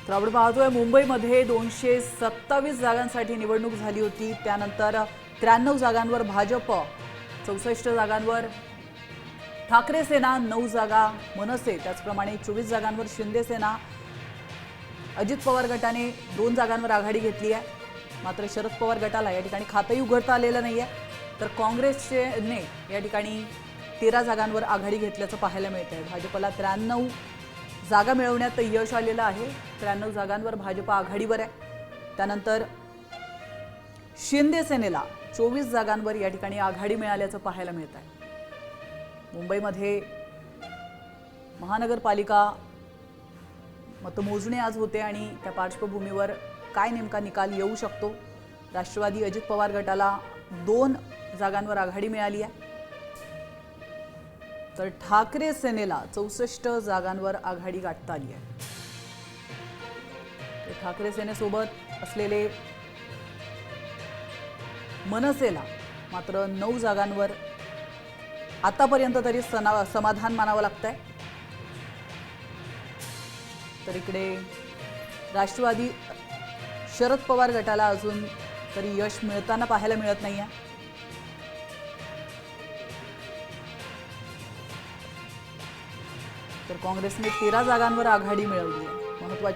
तर आपण पाहतोय मुंबईमध्ये 227 जागांसाठी निवडणूक झाली होती। त्यानंतर 93 जागांवर भाजप, 64 जागांवर ठाकरे सेना, 9 जागा मनसे, त्याचप्रमाणे 24 जागांवर शिंदे सेना। अजित पवार गटाने 2 जागांवर आघाडी घेतली आहे। मात्र शरद पवार गटाला या ठिकाणी खातंही उघडता आलेलं नाहीये। तर काँग्रेसने या ठिकाणी 13 जागांवर आघाडी घेतल्याचं पाहायला मिळतंय। भाजपला 93 जागा मिळवण्यात यश आलेलं आहे। 93 जागांवर भाजप आघाडीवर आहे। त्यानंतर शिंदे सेनेला 24 जागांवर या ठिकाणी आघाडी मिळाल्याचं पाहायला मिळत आहे। मुंबईमध्ये महानगरपालिका मतमोजणी आज होते आणि त्या पार्श्वभूमीवर काय नेमका निकाल येऊ शकतो। राष्ट्रवादी अजित पवार गटाला 2 जागांवर आघाडी मिळाली आहे, तर ठाकरे सेनेला 64 जागांवर आघाडी गाठता आली आहे। ठाकरे सेनेसोबत असलेले मनसेला मात्र 9 जागांवर आतापर्यंत तरी समाधान मानावं लागतंय। तर इकडे राष्ट्रवादी शरद पवार गटाला अजून तरी यश मिळताना पाहायला मिळत नाहीये। तर काँग्रेसने 13 जागांवर आघाडी मिळवली आहे। महत्त्वाची